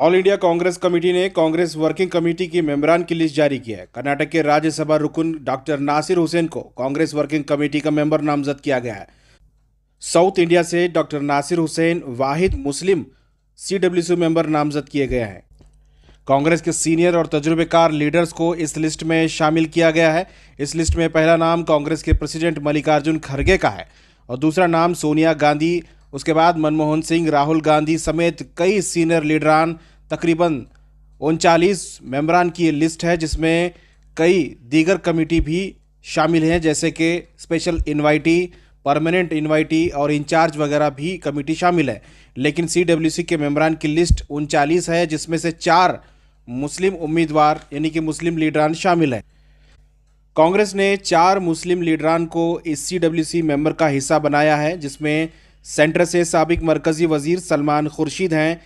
All India Congress committee ने Congress working committee की मेंबरान की लिस्ट जारी की है। कर्नाटक के राज्यसभा रुकन डॉक्टर नासिर हुसैन को कांग्रेस वर्किंग कमेटी का मेंबर नामजद किया गया है। साउथ इंडिया से डॉक्टर नासिर हुसैन वाहिद मुस्लिम सीडब्ल्यूसी मेंबर नामजद किए गए हैं। कांग्रेस के सीनियर और तजुर्बेकार लीडर्स को इस लिस्ट में शामिल किया गया है। इस लिस्ट में पहला नाम कांग्रेस के प्रेसिडेंट मल्लिकार्जुन खड़गे का है और दूसरा नाम सोनिया गांधी, उसके बाद मनमोहन सिंह, राहुल गांधी समेत कई सीनियर लीडरान, तकरीबन 39 मेंबरान की ये लिस्ट है, जिसमें कई दीगर कमेटी भी शामिल हैं, जैसे कि स्पेशल इनवाइटी, परमानेंट इनवाइटी और इंचार्ज वगैरह भी कमेटी शामिल है। लेकिन सीडब्ल्यूसी के मेंबरान की लिस्ट 39 है, जिसमें से 4 मुस्लिम उम्मीदवार यानी कि मुस्लिम लीडरान शामिल है। कांग्रेस ने 4 मुस्लिम लीडरान को इस सीडब्ल्यूसी मेंबर का हिस्सा बनाया है, जिसमें सेंटर से साबिक मरकजी वजीर सलमान खुर्शीद हैं,